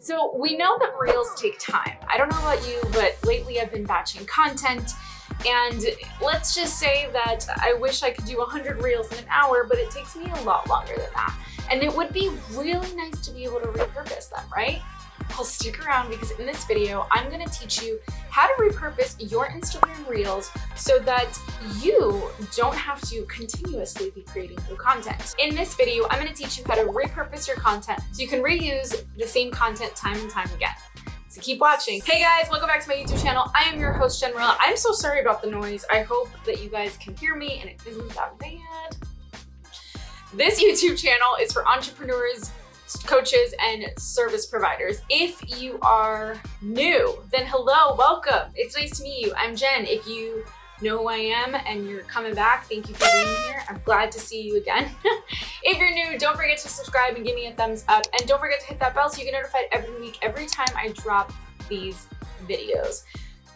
So we know that reels take time. I don't know about you, but lately I've been batching content, and let's just say that I wish I could do 100 reels in an hour, but it takes me a lot longer than that. And it would be really nice to be able to repurpose them, right? Well, stick around because in this video, I'm gonna teach you how to repurpose your Instagram Reels so that you don't have to continuously be creating new content. In this video, I'm gonna teach you how to repurpose your content so you can reuse the same content time and time again. So keep watching. Hey guys, welcome back to my YouTube channel. I am your host, Morilla. I'm so sorry about the noise. I hope that you guys can hear me and it isn't that bad. This YouTube channel is for entrepreneurs, coaches, and service providers. If you are new, then hello, welcome. It's nice to meet you. I'm Jen. If you know who I am and you're coming back, thank you for being here. I'm glad to see you again. If you're new, don't forget to subscribe and give me a thumbs up. And don't forget to hit that bell so you get notified every week, every time I drop these videos.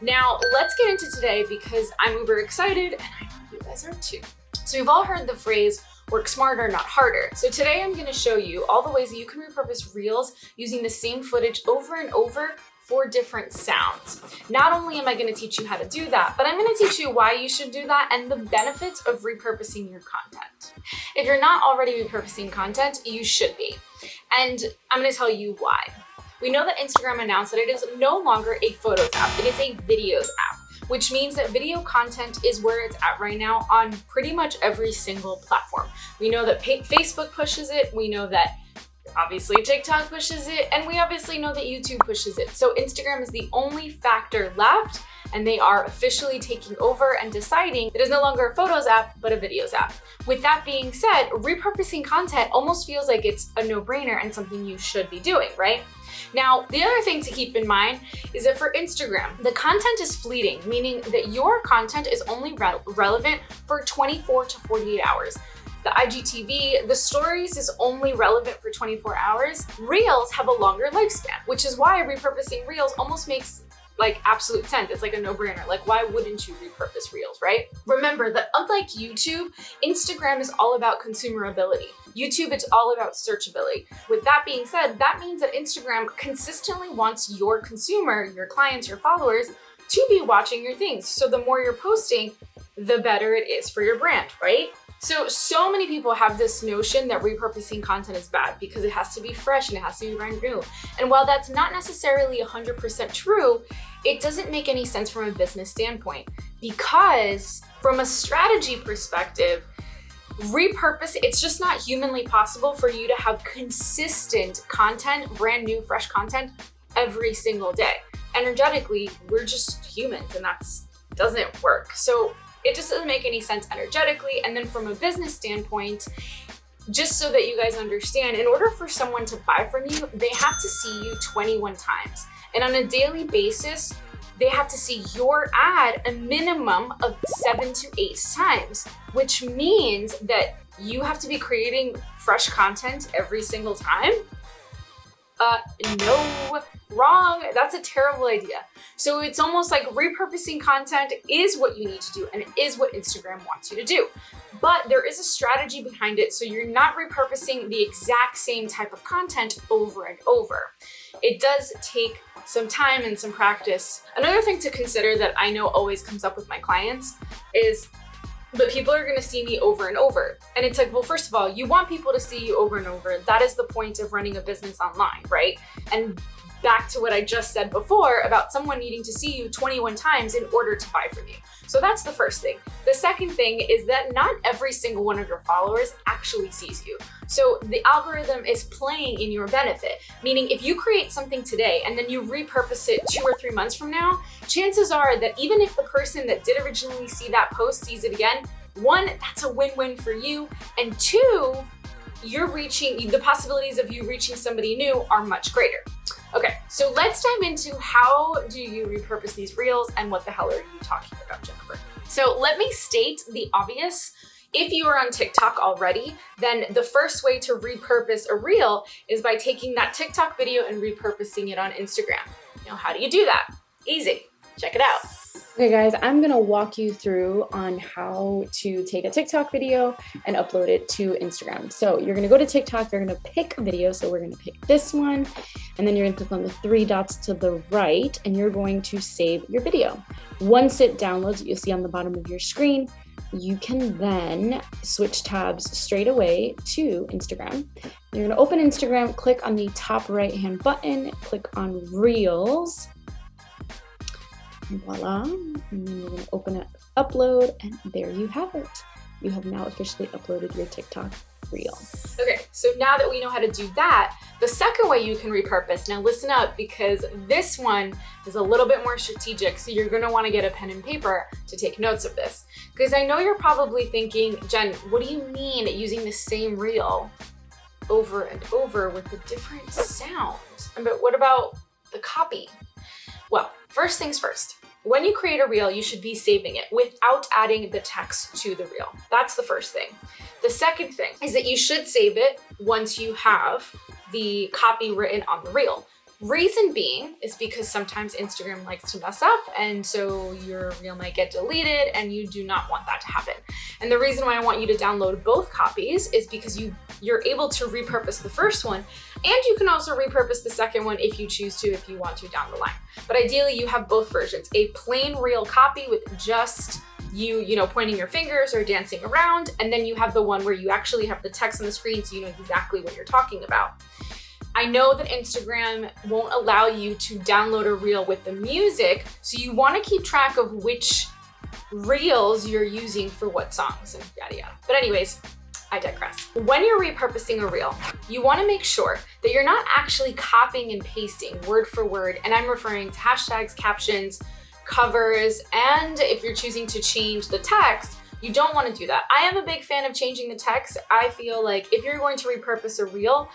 Now, let's get into today because I'm uber excited and I know you guys are too. So we've all heard the phrase, work smarter, not harder. So today I'm gonna show you all the ways that you can repurpose reels using the same footage over and over for different sounds. Not only am I gonna teach you how to do that, but I'm gonna teach you why you should do that and the benefits of repurposing your content. If you're not already repurposing content, you should be. And I'm gonna tell you why. We know that Instagram announced that it is no longer a photos app, it is a videos app, which means that video content is where it's at right now on pretty much every single platform. We know that Facebook pushes it, we know that obviously TikTok pushes it, and we obviously know that YouTube pushes it. So Instagram is the only factor left, and they are officially taking over and deciding it is no longer a photos app, but a videos app. With that being said, repurposing content almost feels like it's a no-brainer and something you should be doing, right? Now, the other thing to keep in mind is that for Instagram, the content is fleeting, meaning that your content is only relevant for 24 to 48 hours. The IGTV, the stories is only relevant for 24 hours. Reels have a longer lifespan, which is why repurposing Reels almost makes like absolute sense. It's like a no-brainer. Like, why wouldn't you repurpose Reels, right? Remember that unlike YouTube, Instagram is all about consumability. YouTube, it's all about searchability. With that being said, that means that Instagram consistently wants your consumer, your clients, your followers to be watching your things. So the more you're posting, the better it is for your brand, right? So many people have this notion that repurposing content is bad because it has to be fresh and it has to be brand new. And while that's not necessarily 100% true, it doesn't make any sense from a business standpoint because from a strategy perspective, it's just not humanly possible for you to have consistent content, brand new, fresh content every single day. Energetically, we're just humans and that doesn't work. So it just doesn't make any sense energetically. And then from a business standpoint, just so that you guys understand, in order for someone to buy from you, they have to see you 21 times. And on a daily basis, they have to see your ad a minimum of 7 to 8 times, which means that you have to be creating fresh content every single time. No, wrong. That's a terrible idea. So it's almost like repurposing content is what you need to do and it is what Instagram wants you to do. But there is a strategy behind it so you're not repurposing the exact same type of content over and over. It does take some time and some practice. Another thing to consider that I know always comes up with my clients is, but people are gonna see me over and over. And it's like, well, first of all, you want people to see you over and over. That is the point of running a business online, right? And back to what I just said before about someone needing to see you 21 times in order to buy from you. So that's the first thing. The second thing is that not every single one of your followers actually sees you. So the algorithm is playing in your benefit, meaning if you create something today and then you repurpose it 2 or 3 months from now, chances are that even if the person that did originally see that post sees it again, 1, that's a win-win for you, and 2, the possibilities of you reaching somebody new are much greater. Okay, so let's dive into how do you repurpose these reels and what the hell are you talking about, Jennifer? So let me state the obvious. If you are on TikTok already, then the first way to repurpose a reel is by taking that TikTok video and repurposing it on Instagram. Now, how do you do that? Easy, check it out. Okay guys, I'm gonna walk you through on how to take a TikTok video and upload it to Instagram. So you're gonna go to TikTok, you're gonna pick a video. So we're gonna pick this one, and then you're gonna click on the 3 dots to the right, and you're going to save your video. Once it downloads, you'll see on the bottom of your screen, you can then switch tabs straight away to Instagram. You're gonna open Instagram, click on the top right-hand button, click on Reels. Voila, and then you're going to open it, upload, and there you have it. You have now officially uploaded your TikTok reel. Okay, so now that we know how to do that, the second way you can repurpose, now listen up because this one is a little bit more strategic, so you're going to want to get a pen and paper to take notes of this. Because I know you're probably thinking, Jen, what do you mean using the same reel over and over with a different sound? But what about the copy? Well, first things first. When you create a reel, you should be saving it without adding the text to the reel. That's the first thing. The second thing is that you should save it once you have the copy written on the reel. Reason being is because sometimes Instagram likes to mess up, and so your reel might get deleted, and you do not want that to happen. And the reason why I want you to download both copies is because you're able to repurpose the first one, and you can also repurpose the second one if you choose to, if you want to down the line. But ideally you have both versions, a plain reel copy with just you know, pointing your fingers or dancing around, and then you have the one where you actually have the text on the screen so you know exactly what you're talking about. I know that Instagram won't allow you to download a reel with the music, so you want to keep track of which reels you're using for what songs and yada yada. But anyways, I digress. When you're repurposing a reel, you want to make sure that you're not actually copying and pasting word for word, and I'm referring to hashtags, captions, covers, and if you're choosing to change the text, you don't want to do that. I am a big fan of changing the text. I feel like if you're going to repurpose a reel,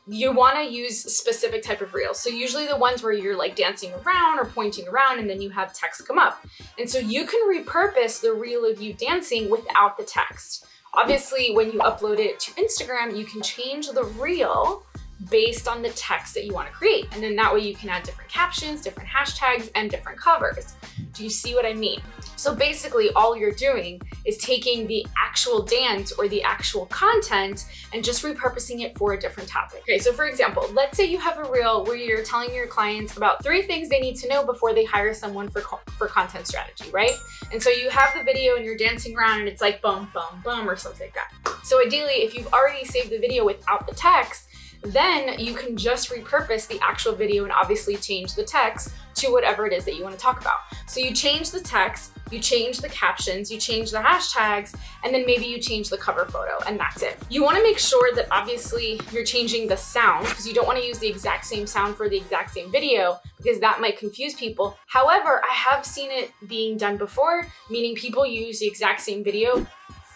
you want to use specific type of reels. So usually the ones where you're like dancing around or pointing around and then you have text come up. And so you can repurpose the reel of you dancing without the text. Obviously, when you upload it to Instagram, you can change the reel based on the text that you want to create. And then that way you can add different captions, different hashtags, and different covers. Do you see what I mean? So basically all you're doing is taking the actual dance or the actual content and just repurposing it for a different topic. Okay, so for example, let's say you have a reel where you're telling your clients about 3 things they need to know before they hire someone for content strategy, right? And so you have the video and you're dancing around and it's like boom, boom, boom, or something like that. So ideally, if you've already saved the video without the text, then you can just repurpose the actual video and obviously change the text to whatever it is that you want to talk about. So you change the text, you change the captions, you change the hashtags, and then maybe you change the cover photo, and that's it. You want to make sure that obviously you're changing the sound because you don't want to use the exact same sound for the exact same video because that might confuse people. However, I have seen it being done before, meaning people use the exact same video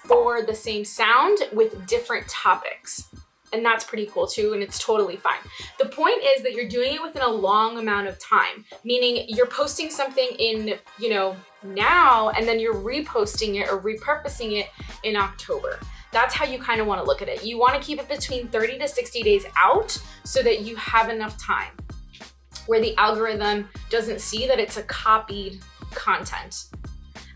for the same sound with different topics. And that's pretty cool too, and it's totally fine. The point is that you're doing it within a long amount of time, meaning you're posting something in, you know, now, and then you're reposting it or repurposing it in October. That's how you kind of want to look at it. You want to keep it between 30 to 60 days out so that you have enough time where the algorithm doesn't see that it's a copied content.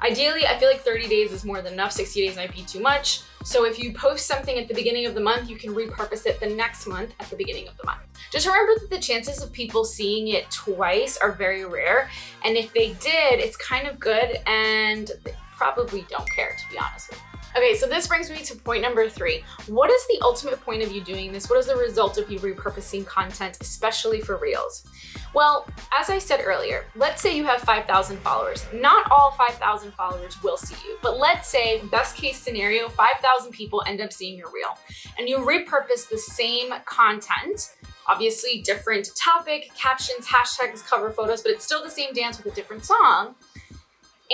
Ideally, I feel like 30 days is more than enough. 60 days might be too much. So if you post something at the beginning of the month, you can repurpose it the next month at the beginning of the month. Just remember that the chances of people seeing it twice are very rare. And if they did, it's kind of good and they probably don't care, to be honest with you. Okay, so this brings me to point number 3. What is the ultimate point of you doing this? What is the result of you repurposing content, especially for Reels? Well, as I said earlier, let's say you have 5,000 followers. Not all 5,000 followers will see you, but let's say best case scenario, 5,000 people end up seeing your reel and you repurpose the same content, obviously different topic, captions, hashtags, cover photos, but it's still the same dance with a different song.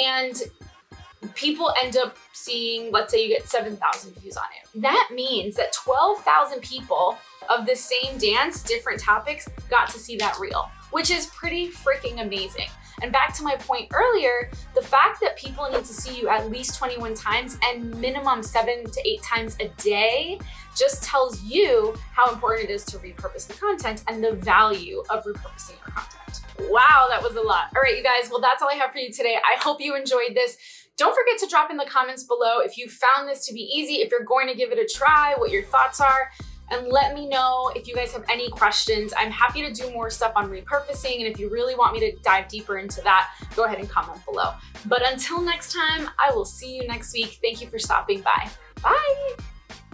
And people end up seeing, let's say you get 7,000 views on it. That means that 12,000 people of the same dance, different topics, got to see that reel, which is pretty freaking amazing. And back to my point earlier, the fact that people need to see you at least 21 times and minimum 7 to 8 times a day just tells you how important it is to repurpose the content and the value of repurposing your content. Wow, that was a lot. All right, you guys, well, that's all I have for you today. I hope you enjoyed this. Don't forget to drop in the comments below if you found this to be easy, if you're going to give it a try, what your thoughts are, and let me know if you guys have any questions. I'm happy to do more stuff on repurposing, and if you really want me to dive deeper into that, go ahead and comment below. But until next time, I will see you next week. Thank you for stopping by. Bye.